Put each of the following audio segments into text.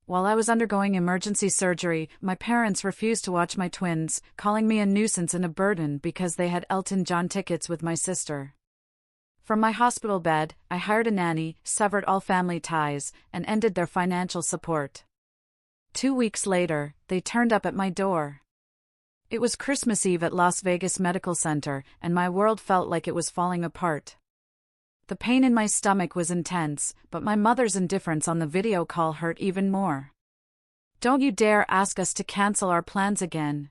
While I was undergoing emergency surgery, my parents refused to watch my twins, calling me a nuisance and a burden because they had Elton John tickets with my sister. From my hospital bed, I hired a nanny, severed all family ties, and ended their financial support. 2 weeks later, they turned up at my door. It was Christmas Eve at Las Vegas Medical Center, and my world felt like it was falling apart. The pain in my stomach was intense, but my mother's indifference on the video call hurt even more. "Don't you dare ask us to cancel our plans again.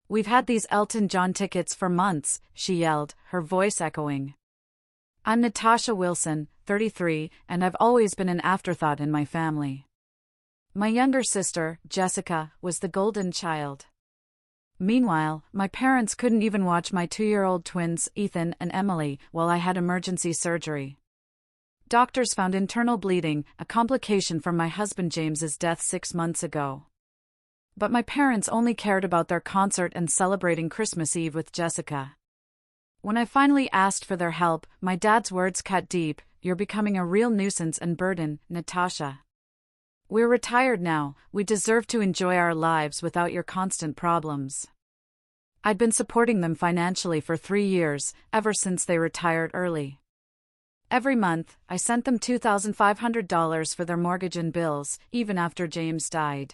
We've had these Elton John tickets for months," she yelled, her voice echoing. I'm Natasha Wilson, 33, and I've always been an afterthought in my family. My younger sister, Jessica, was the golden child. Meanwhile, my parents couldn't even watch my 2-year-old twins, Ethan and Emily, while I had emergency surgery. Doctors found internal bleeding, a complication from my husband James's death 6 months ago. But my parents only cared about their concert and celebrating Christmas Eve with Jessica. When I finally asked for their help, my dad's words cut deep. "You're becoming a real nuisance and burden, Natasha. We're retired now, we deserve to enjoy our lives without your constant problems." I'd been supporting them financially for 3 years, ever since they retired early. Every month, I sent them $2,500 for their mortgage and bills, even after James died.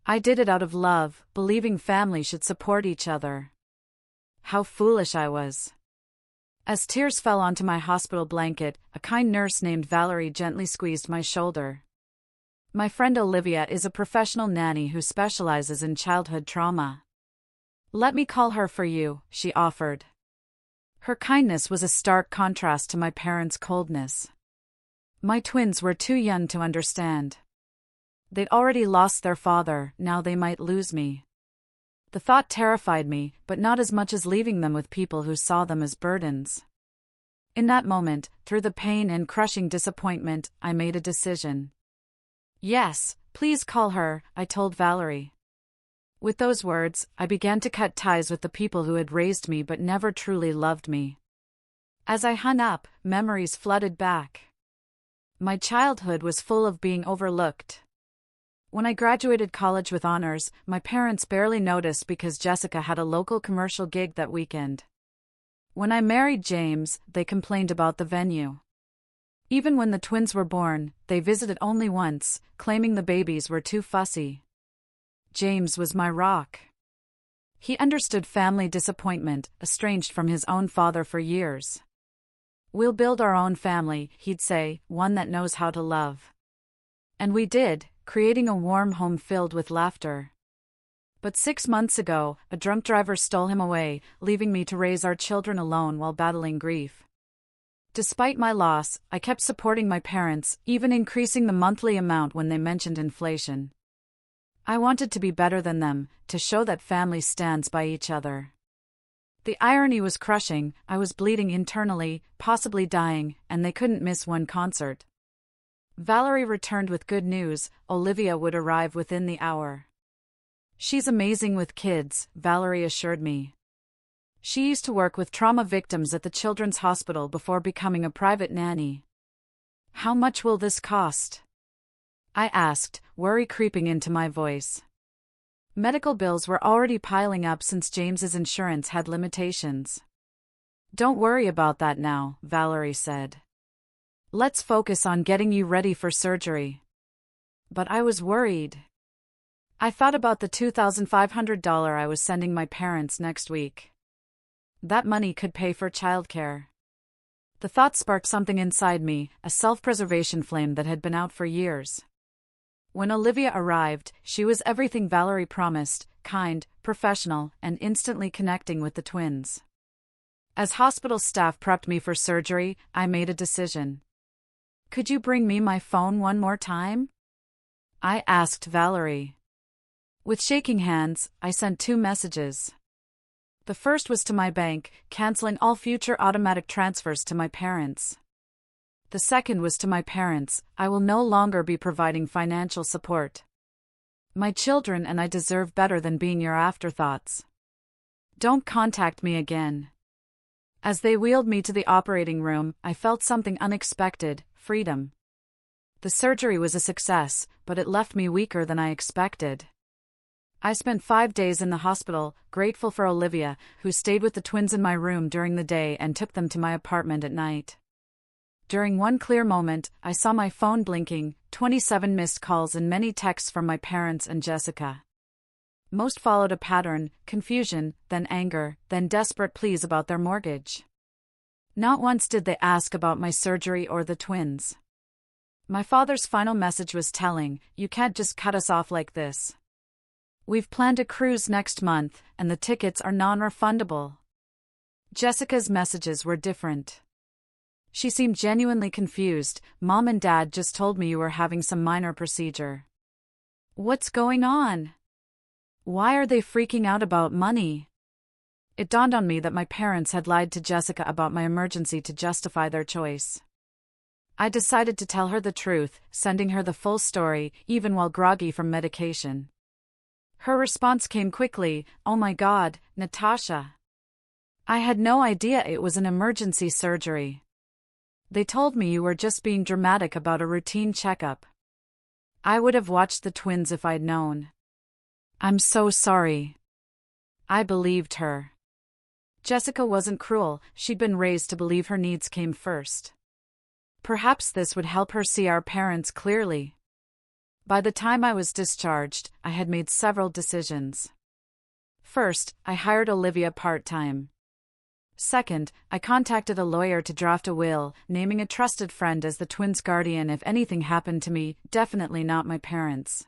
I did it out of love, believing family should support each other. How foolish I was. As tears fell onto my hospital blanket, a kind nurse named Valerie gently squeezed my shoulder. "My friend Olivia is a professional nanny who specializes in childhood trauma. Let me call her for you," she offered. Her kindness was a stark contrast to my parents' coldness. My twins were too young to understand. They'd already lost their father, now they might lose me. The thought terrified me, but not as much as leaving them with people who saw them as burdens. In that moment, through the pain and crushing disappointment, I made a decision. "Yes, please call her," I told Valerie. With those words, I began to cut ties with the people who had raised me but never truly loved me. As I hung up, memories flooded back. My childhood was full of being overlooked. When I graduated college with honors, my parents barely noticed because Jessica had a local commercial gig that weekend. When I married James, they complained about the venue. Even when the twins were born, they visited only once, claiming the babies were too fussy. James was my rock. He understood family disappointment, estranged from his own father for years. "We'll build our own family," he'd say, "one that knows how to love." And we did, creating a warm home filled with laughter. But 6 months ago, a drunk driver stole him away, leaving me to raise our children alone while battling grief. Despite my loss, I kept supporting my parents, even increasing the monthly amount when they mentioned inflation. I wanted to be better than them, to show that family stands by each other. The irony was crushing. I was bleeding internally, possibly dying, and they couldn't miss one concert. Valerie returned with good news. Olivia would arrive within the hour. "She's amazing with kids," Valerie assured me. She used to work with trauma victims at the Children's Hospital before becoming a private nanny. "How much will this cost?" I asked, worry creeping into my voice. Medical bills were already piling up since James's insurance had limitations. "Don't worry about that now," Valerie said. "Let's focus on getting you ready for surgery." But I was worried. I thought about the $2,500 I was sending my parents next week. That money could pay for childcare. The thought sparked something inside me, a self-preservation flame that had been out for years. When Olivia arrived, she was everything Valerie promised: kind, professional, and instantly connecting with the twins. As hospital staff prepped me for surgery, I made a decision. "Could you bring me my phone one more time?" I asked Valerie. With shaking hands, I sent 2 messages. The first was to my bank, canceling all future automatic transfers to my parents. The second was to my parents: "I will no longer be providing financial support. My children and I deserve better than being your afterthoughts. Don't contact me again." As they wheeled me to the operating room, I felt something unexpected: freedom. The surgery was a success, but it left me weaker than I expected. I spent 5 days in the hospital, grateful for Olivia, who stayed with the twins in my room during the day and took them to my apartment at night. During one clear moment, I saw my phone blinking, 27 missed calls and many texts from my parents and Jessica. Most followed a pattern: confusion, then anger, then desperate pleas about their mortgage. Not once did they ask about my surgery or the twins. My father's final message was telling: "You can't just cut us off like this. We've planned a cruise next month, and the tickets are non-refundable." Jessica's messages were different. She seemed genuinely confused. "Mom and Dad just told me you were having some minor procedure. What's going on? Why are they freaking out about money?" It dawned on me that my parents had lied to Jessica about my emergency to justify their choice. I decided to tell her the truth, sending her the full story, even while groggy from medication. Her response came quickly: "Oh my God, Natasha. I had no idea it was an emergency surgery. They told me you were just being dramatic about a routine checkup. I would have watched the twins if I'd known. I'm so sorry." I believed her. Jessica wasn't cruel. She'd been raised to believe her needs came first. Perhaps this would help her see our parents clearly. By the time I was discharged, I had made several decisions. First, I hired Olivia part-time. Second, I contacted a lawyer to draft a will, naming a trusted friend as the twins' guardian if anything happened to me, definitely not my parents.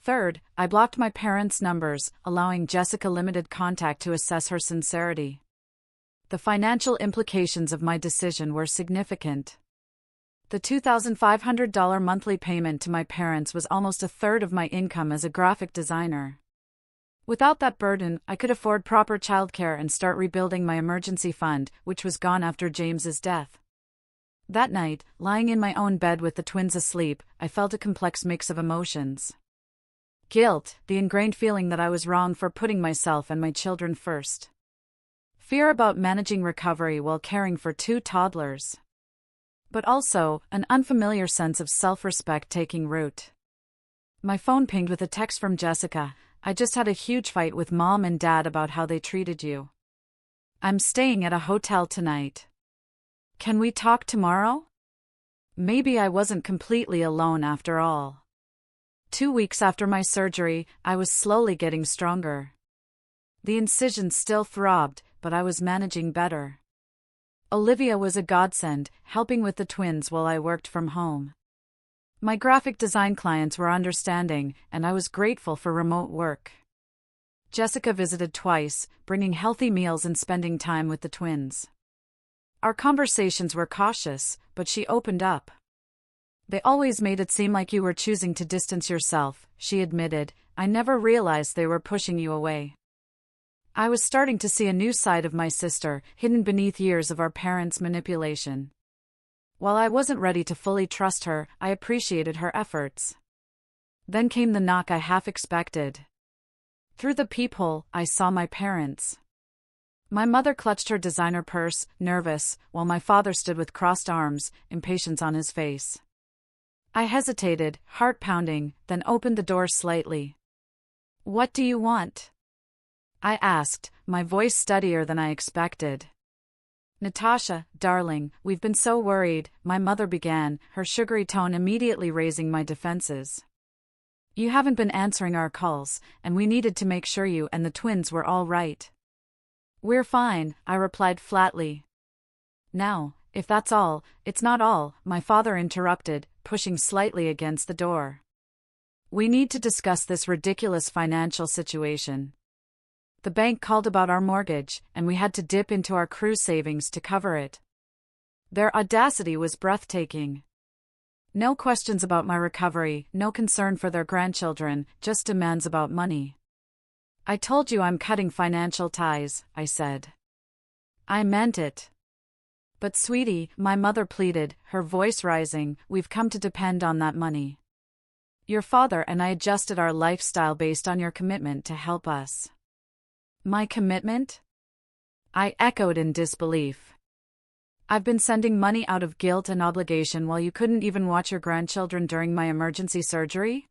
Third, I blocked my parents' numbers, allowing Jessica limited contact to assess her sincerity. The financial implications of my decision were significant. The $2,500 monthly payment to my parents was almost a third of my income as a graphic designer. Without that burden, I could afford proper childcare and start rebuilding my emergency fund, which was gone after James's death. That night, lying in my own bed with the twins asleep, I felt a complex mix of emotions. Guilt, the ingrained feeling that I was wrong for putting myself and my children first. Fear about managing recovery while caring for 2 toddlers. But also, an unfamiliar sense of self-respect taking root. My phone pinged with a text from Jessica: "I just had a huge fight with Mom and Dad about how they treated you. I'm staying at a hotel tonight. Can we talk tomorrow?" Maybe I wasn't completely alone after all. 2 weeks after my surgery, I was slowly getting stronger. The incision still throbbed, but I was managing better. Olivia was a godsend, helping with the twins while I worked from home. My graphic design clients were understanding, and I was grateful for remote work. Jessica visited twice, bringing healthy meals and spending time with the twins. Our conversations were cautious, but she opened up. "They always made it seem like you were choosing to distance yourself," she admitted. "I never realized they were pushing you away." I was starting to see a new side of my sister, hidden beneath years of our parents' manipulation. While I wasn't ready to fully trust her, I appreciated her efforts. Then came the knock I half expected. Through the peephole, I saw my parents. My mother clutched her designer purse, nervous, while my father stood with crossed arms, impatience on his face. I hesitated, heart pounding, then opened the door slightly. "What do you want?" I asked, my voice steadier than I expected. "Natasha, darling, we've been so worried," my mother began, her sugary tone immediately raising my defenses. "You haven't been answering our calls, and we needed to make sure you and the twins were all right." "We're fine," I replied flatly. "Now, if that's all," "It's not all," my father interrupted, pushing slightly against the door. "We need to discuss this ridiculous financial situation. The bank called about our mortgage, and we had to dip into our cruise savings to cover it." Their audacity was breathtaking. No questions about my recovery, no concern for their grandchildren, just demands about money. "I told you I'm cutting financial ties," I said. "I meant it." "But sweetie," my mother pleaded, her voice rising, "we've come to depend on that money. Your father and I adjusted our lifestyle based on your commitment to help us." "My commitment?" I echoed in disbelief. I've been sending money out of guilt and obligation while you couldn't even watch your grandchildren during my emergency surgery?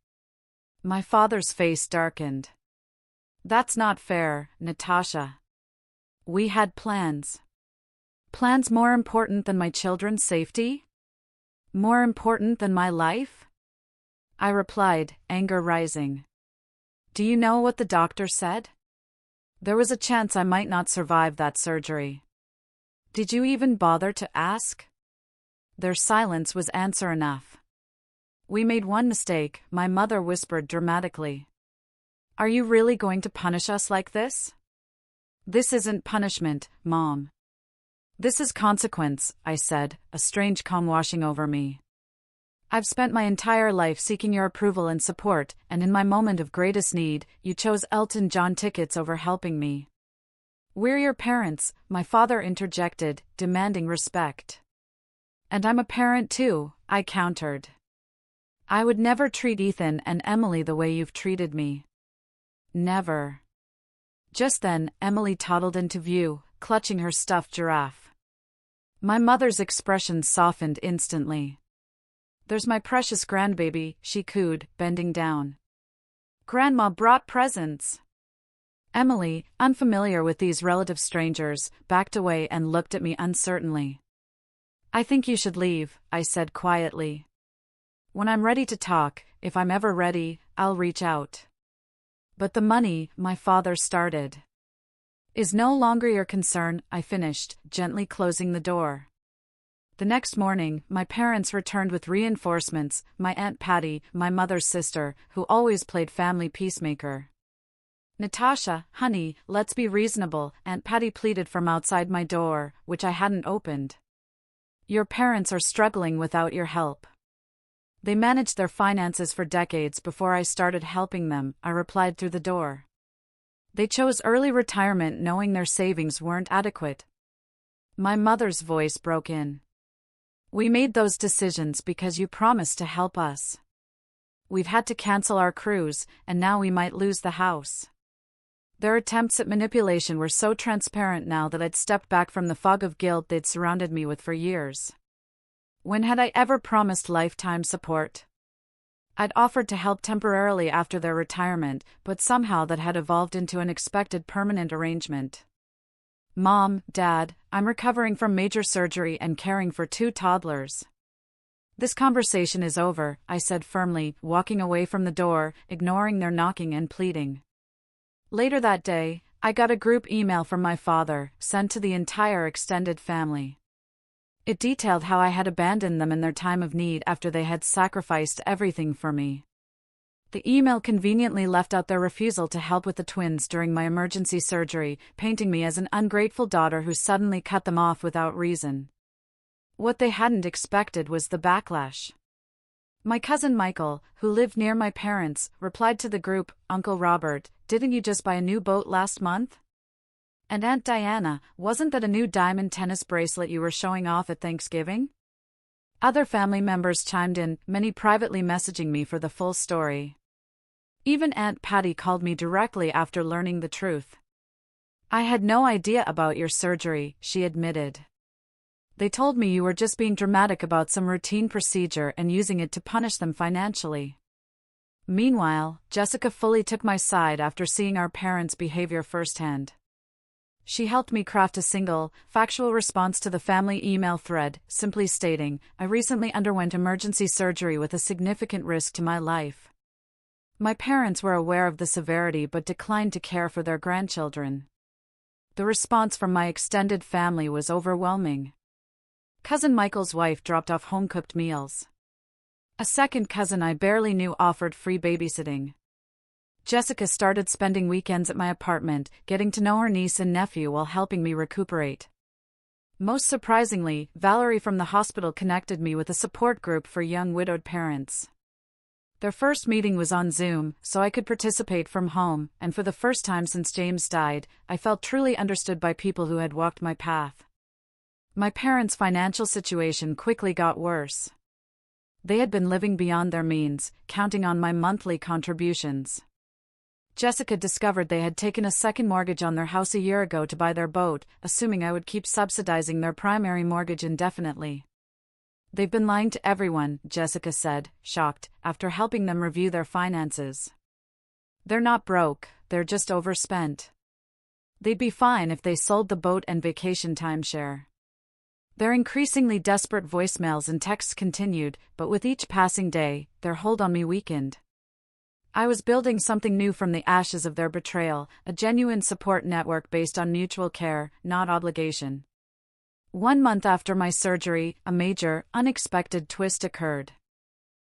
My father's face darkened. That's not fair, Natasha. We had plans. Plans more important than my children's safety? More important than my life? I replied, anger rising. Do you know what the doctor said? There was a chance I might not survive that surgery. Did you even bother to ask? Their silence was answer enough. We made one mistake, my mother whispered dramatically. Are you really going to punish us like this? This isn't punishment, Mom. This is consequence, I said, a strange calm washing over me. I've spent my entire life seeking your approval and support, and in my moment of greatest need, you chose Elton John tickets over helping me. We're your parents, my father interjected, demanding respect. And I'm a parent too, I countered. I would never treat Ethan and Emily the way you've treated me. Never. Just then, Emily toddled into view, clutching her stuffed giraffe. My mother's expression softened instantly. There's my precious grandbaby, she cooed, bending down. Grandma brought presents. Emily, unfamiliar with these relative strangers, backed away and looked at me uncertainly. I think you should leave, I said quietly. When I'm ready to talk, if I'm ever ready, I'll reach out. But the money, my father started. Is no longer your concern, I finished, gently closing the door. The next morning, my parents returned with reinforcements, my Aunt Patty, my mother's sister, who always played family peacemaker. Natasha, honey, let's be reasonable, Aunt Patty pleaded from outside my door, which I hadn't opened. Your parents are struggling without your help. They managed their finances for decades before I started helping them, I replied through the door. They chose early retirement knowing their savings weren't adequate. My mother's voice broke in. We made those decisions because you promised to help us. We've had to cancel our cruise, and now we might lose the house. Their attempts at manipulation were so transparent now that I'd stepped back from the fog of guilt they'd surrounded me with for years. When had I ever promised lifetime support? I'd offered to help temporarily after their retirement, but somehow that had evolved into an expected permanent arrangement. Mom, Dad, I'm recovering from major surgery and caring for 2 toddlers. This conversation is over, I said firmly, walking away from the door, ignoring their knocking and pleading. Later that day, I got a group email from my father, sent to the entire extended family. It detailed how I had abandoned them in their time of need after they had sacrificed everything for me. The email conveniently left out their refusal to help with the twins during my emergency surgery, painting me as an ungrateful daughter who suddenly cut them off without reason. What they hadn't expected was the backlash. My cousin Michael, who lived near my parents, replied to the group, Uncle Robert, didn't you just buy a new boat last month? And Aunt Diana, wasn't that a new diamond tennis bracelet you were showing off at Thanksgiving? Other family members chimed in, many privately messaging me for the full story. Even Aunt Patty called me directly after learning the truth. I had no idea about your surgery, she admitted. They told me you were just being dramatic about some routine procedure and using it to punish them financially. Meanwhile, Jessica fully took my side after seeing our parents' behavior firsthand. She helped me craft a single, factual response to the family email thread, simply stating, I recently underwent emergency surgery with a significant risk to my life. My parents were aware of the severity but declined to care for their grandchildren. The response from my extended family was overwhelming. Cousin Michael's wife dropped off home-cooked meals. A second cousin I barely knew offered free babysitting. Jessica started spending weekends at my apartment, getting to know her niece and nephew while helping me recuperate. Most surprisingly, Valerie from the hospital connected me with a support group for young widowed parents. Their first meeting was on Zoom, so I could participate from home, and for the first time since James died, I felt truly understood by people who had walked my path. My parents' financial situation quickly got worse. They had been living beyond their means, counting on my monthly contributions. Jessica discovered they had taken a second mortgage on their house a year ago to buy their boat, assuming I would keep subsidizing their primary mortgage indefinitely. They've been lying to everyone, Jessica said, shocked, after helping them review their finances. They're not broke, they're just overspent. They'd be fine if they sold the boat and vacation timeshare. Their increasingly desperate voicemails and texts continued, but with each passing day, their hold on me weakened. I was building something new from the ashes of their betrayal, a genuine support network based on mutual care, not obligation. 1 month after my surgery, a major, unexpected twist occurred.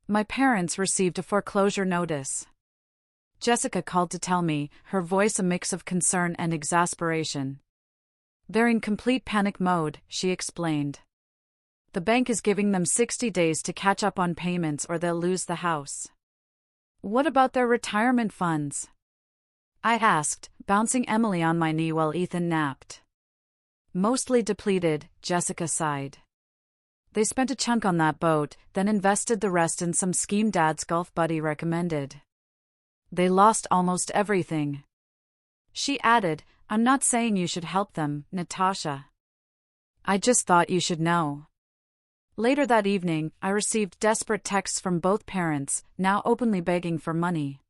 My parents received a foreclosure notice. Jessica called to tell me, her voice a mix of concern and exasperation. They're in complete panic mode, she explained. The bank is giving them 60 days to catch up on payments or they'll lose the house. What about their retirement funds? I asked, bouncing Emily on my knee while Ethan napped. Mostly depleted, Jessica sighed. They spent a chunk on that boat, then invested the rest in some scheme Dad's golf buddy recommended. They lost almost everything. She added, I'm not saying you should help them, Natasha. I just thought you should know. Later that evening, I received desperate texts from both parents, now openly begging for money.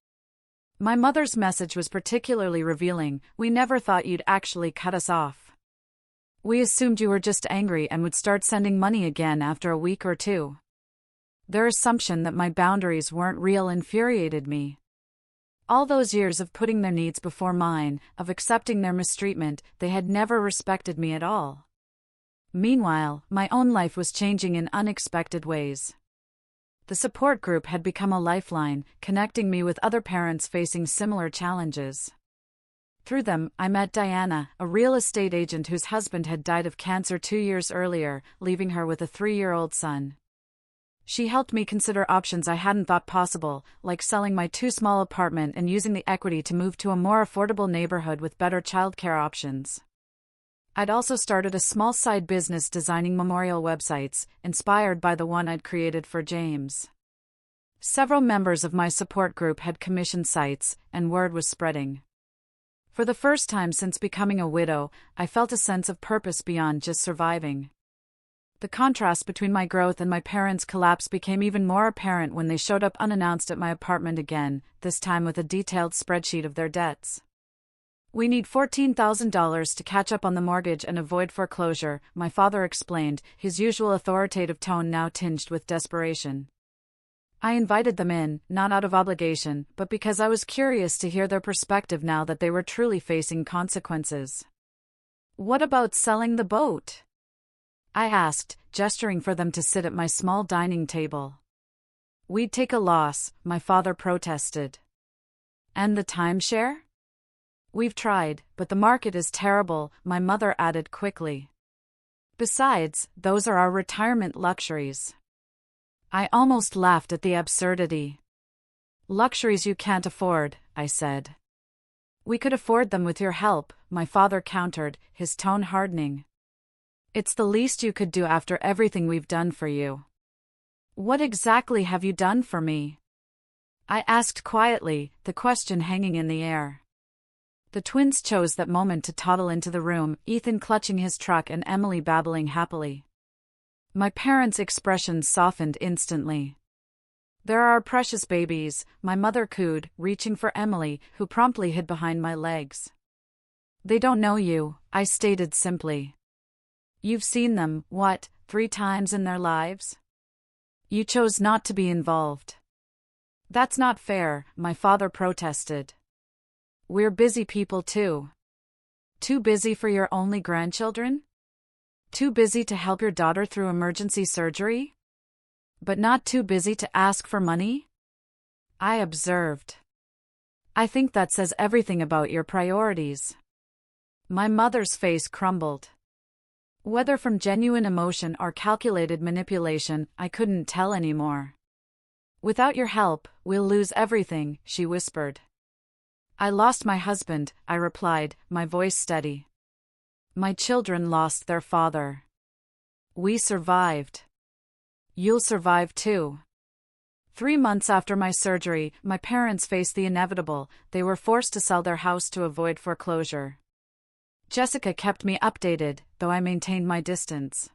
My mother's message was particularly revealing. We never thought you'd actually cut us off. We assumed you were just angry and would start sending money again after a week or two. Their assumption that my boundaries weren't real infuriated me. All those years of putting their needs before mine, of accepting their mistreatment, they had never respected me at all. Meanwhile, my own life was changing in unexpected ways. The support group had become a lifeline, connecting me with other parents facing similar challenges. Through them, I met Diana, a real estate agent whose husband had died of cancer 2 years earlier, leaving her with a 3-year-old son. She helped me consider options I hadn't thought possible, like selling my too-small apartment and using the equity to move to a more affordable neighborhood with better childcare options. I'd also started a small side business designing memorial websites, inspired by the one I'd created for James. Several members of my support group had commissioned sites, and word was spreading. For the first time since becoming a widow, I felt a sense of purpose beyond just surviving. The contrast between my growth and my parents' collapse became even more apparent when they showed up unannounced at my apartment again, this time with a detailed spreadsheet of their debts. We need $14,000 to catch up on the mortgage and avoid foreclosure, my father explained, his usual authoritative tone now tinged with desperation. I invited them in, not out of obligation, but because I was curious to hear their perspective now that they were truly facing consequences. What about selling the boat? I asked, gesturing for them to sit at my small dining table. We'd take a loss, my father protested. And the timeshare? We've tried, but the market is terrible, my mother added quickly. Besides, those are our retirement luxuries. I almost laughed at the absurdity. Luxuries you can't afford, I said. We could afford them with your help, my father countered, his tone hardening. It's the least you could do after everything we've done for you. What exactly have you done for me? I asked quietly, the question hanging in the air. The twins chose that moment to toddle into the room, Ethan clutching his truck and Emily babbling happily. My parents' expressions softened instantly. They're our precious babies, my mother cooed, reaching for Emily, who promptly hid behind my legs. They don't know you, I stated simply. You've seen them, 3 times in their lives? You chose not to be involved. That's not fair, my father protested. We're busy people too. Too busy for your only grandchildren? Too busy to help your daughter through emergency surgery? But not too busy to ask for money? I observed. I think that says everything about your priorities. My mother's face crumbled. Whether from genuine emotion or calculated manipulation, I couldn't tell anymore. Without your help, we'll lose everything, she whispered. I lost my husband, I replied, my voice steady. My children lost their father. We survived. You'll survive too. 3 months after my surgery, my parents faced the inevitable. They were forced to sell their house to avoid foreclosure. Jessica kept me updated, though I maintained my distance.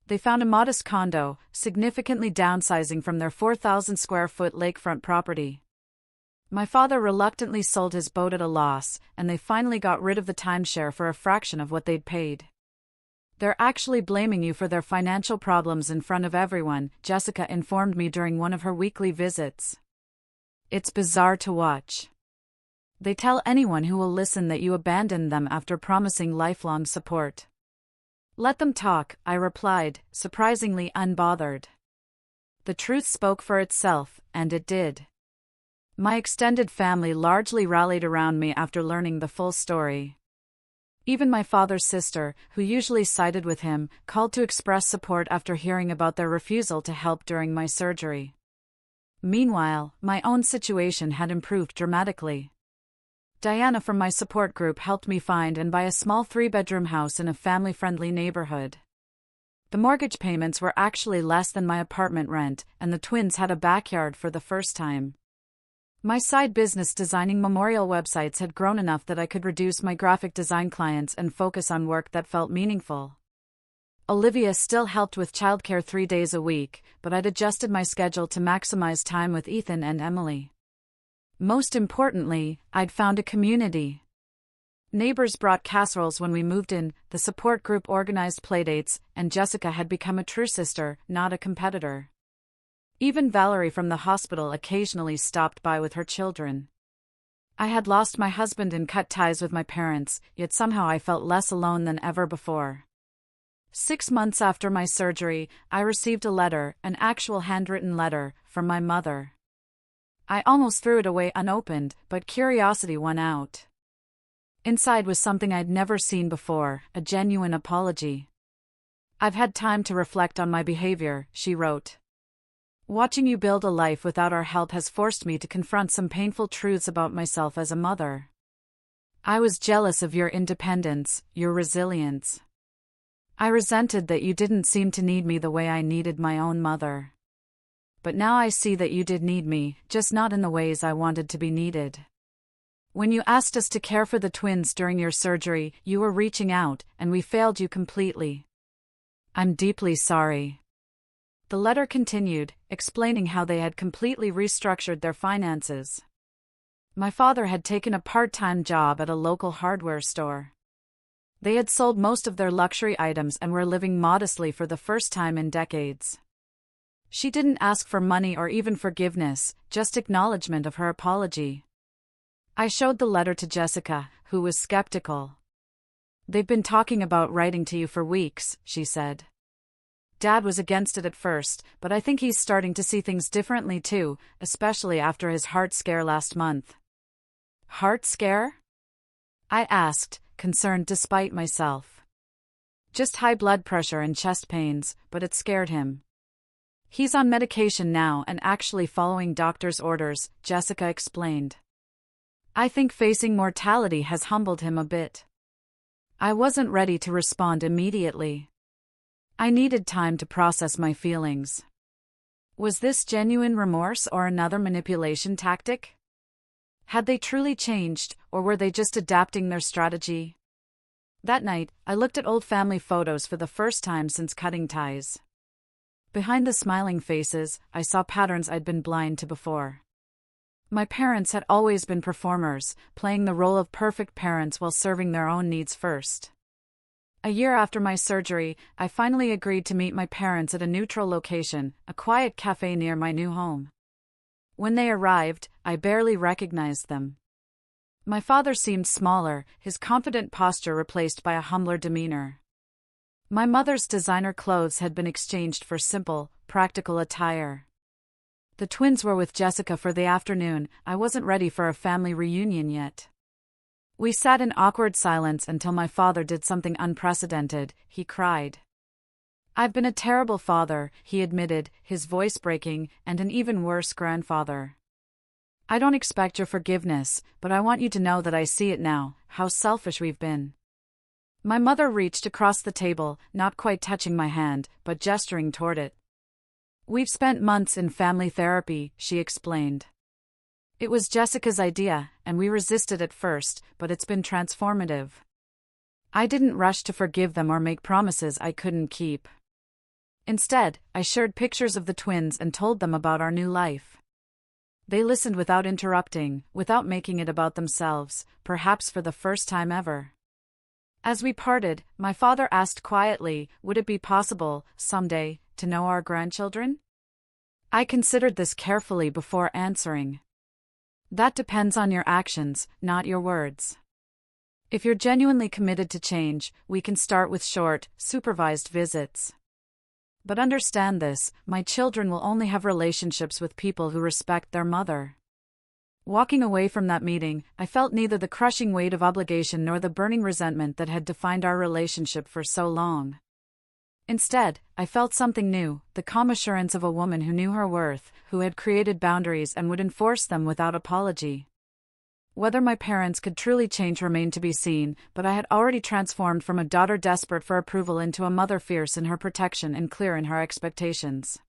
They found a modest condo, significantly downsizing from their 4,000-square-foot lakefront property. My father reluctantly sold his boat at a loss, and they finally got rid of the timeshare for a fraction of what they'd paid. "They're actually blaming you for their financial problems in front of everyone," Jessica informed me during one of her weekly visits. "It's bizarre to watch. They tell anyone who will listen that you abandoned them after promising lifelong support." "Let them talk," I replied, surprisingly unbothered. The truth spoke for itself, and it did. My extended family largely rallied around me after learning the full story. Even my father's sister, who usually sided with him, called to express support after hearing about their refusal to help during my surgery. Meanwhile, my own situation had improved dramatically. Diana from my support group helped me find and buy a small 3-bedroom house in a family-friendly neighborhood. The mortgage payments were actually less than my apartment rent, and the twins had a backyard for the first time. My side business designing memorial websites had grown enough that I could reduce my graphic design clients and focus on work that felt meaningful. Olivia still helped with childcare 3 days a week, but I'd adjusted my schedule to maximize time with Ethan and Emily. Most importantly, I'd found a community. Neighbors brought casseroles when we moved in, the support group organized playdates, and Jessica had become a true sister, not a competitor. Even Valerie from the hospital occasionally stopped by with her children. I had lost my husband and cut ties with my parents, yet somehow I felt less alone than ever before. 6 months after my surgery, I received a letter, an actual handwritten letter, from my mother. I almost threw it away unopened, but curiosity won out. Inside was something I'd never seen before, a genuine apology. "I've had time to reflect on my behavior," she wrote. "Watching you build a life without our help has forced me to confront some painful truths about myself as a mother. I was jealous of your independence, your resilience. I resented that you didn't seem to need me the way I needed my own mother. But now I see that you did need me, just not in the ways I wanted to be needed. When you asked us to care for the twins during your surgery, you were reaching out, and we failed you completely. I'm deeply sorry." The letter continued, explaining how they had completely restructured their finances. My father had taken a part-time job at a local hardware store. They had sold most of their luxury items and were living modestly for the first time in decades. She didn't ask for money or even forgiveness, just acknowledgement of her apology. I showed the letter to Jessica, who was skeptical. "They've been talking about writing to you for weeks," she said. "Dad was against it at first, but I think he's starting to see things differently too, especially after his heart scare last month." "Heart scare?" I asked, concerned despite myself. "Just high blood pressure and chest pains, but it scared him. He's on medication now and actually following doctor's orders," Jessica explained. "I think facing mortality has humbled him a bit." I wasn't ready to respond immediately. I needed time to process my feelings. Was this genuine remorse or another manipulation tactic? Had they truly changed, or were they just adapting their strategy? That night, I looked at old family photos for the first time since cutting ties. Behind the smiling faces, I saw patterns I'd been blind to before. My parents had always been performers, playing the role of perfect parents while serving their own needs first. A year after my surgery, I finally agreed to meet my parents at a neutral location, a quiet cafe near my new home. When they arrived, I barely recognized them. My father seemed smaller, his confident posture replaced by a humbler demeanor. My mother's designer clothes had been exchanged for simple, practical attire. The twins were with Jessica for the afternoon. I wasn't ready for a family reunion yet. We sat in awkward silence until my father did something unprecedented. He cried. "I've been a terrible father," he admitted, his voice breaking, "and an even worse grandfather. I don't expect your forgiveness, but I want you to know that I see it now, how selfish we've been." My mother reached across the table, not quite touching my hand, but gesturing toward it. We've spent months in family therapy, she explained. It was Jessica's idea, and we resisted at first, but it's been transformative. I didn't rush to forgive them or make promises I couldn't keep. Instead, I shared pictures of the twins and told them about our new life. They listened without interrupting, without making it about themselves, perhaps for the first time ever. As we parted, my father asked quietly, would it be possible, someday, to know our grandchildren? I considered this carefully before answering. That depends on your actions, not your words. If you're genuinely committed to change, we can start with short, supervised visits. But understand this, my children will only have relationships with people who respect their mother. Walking away from that meeting, I felt neither the crushing weight of obligation nor the burning resentment that had defined our relationship for so long. Instead, I felt something new, the calm assurance of a woman who knew her worth, who had created boundaries and would enforce them without apology. Whether my parents could truly change remained to be seen, but I had already transformed from a daughter desperate for approval into a mother fierce in her protection and clear in her expectations.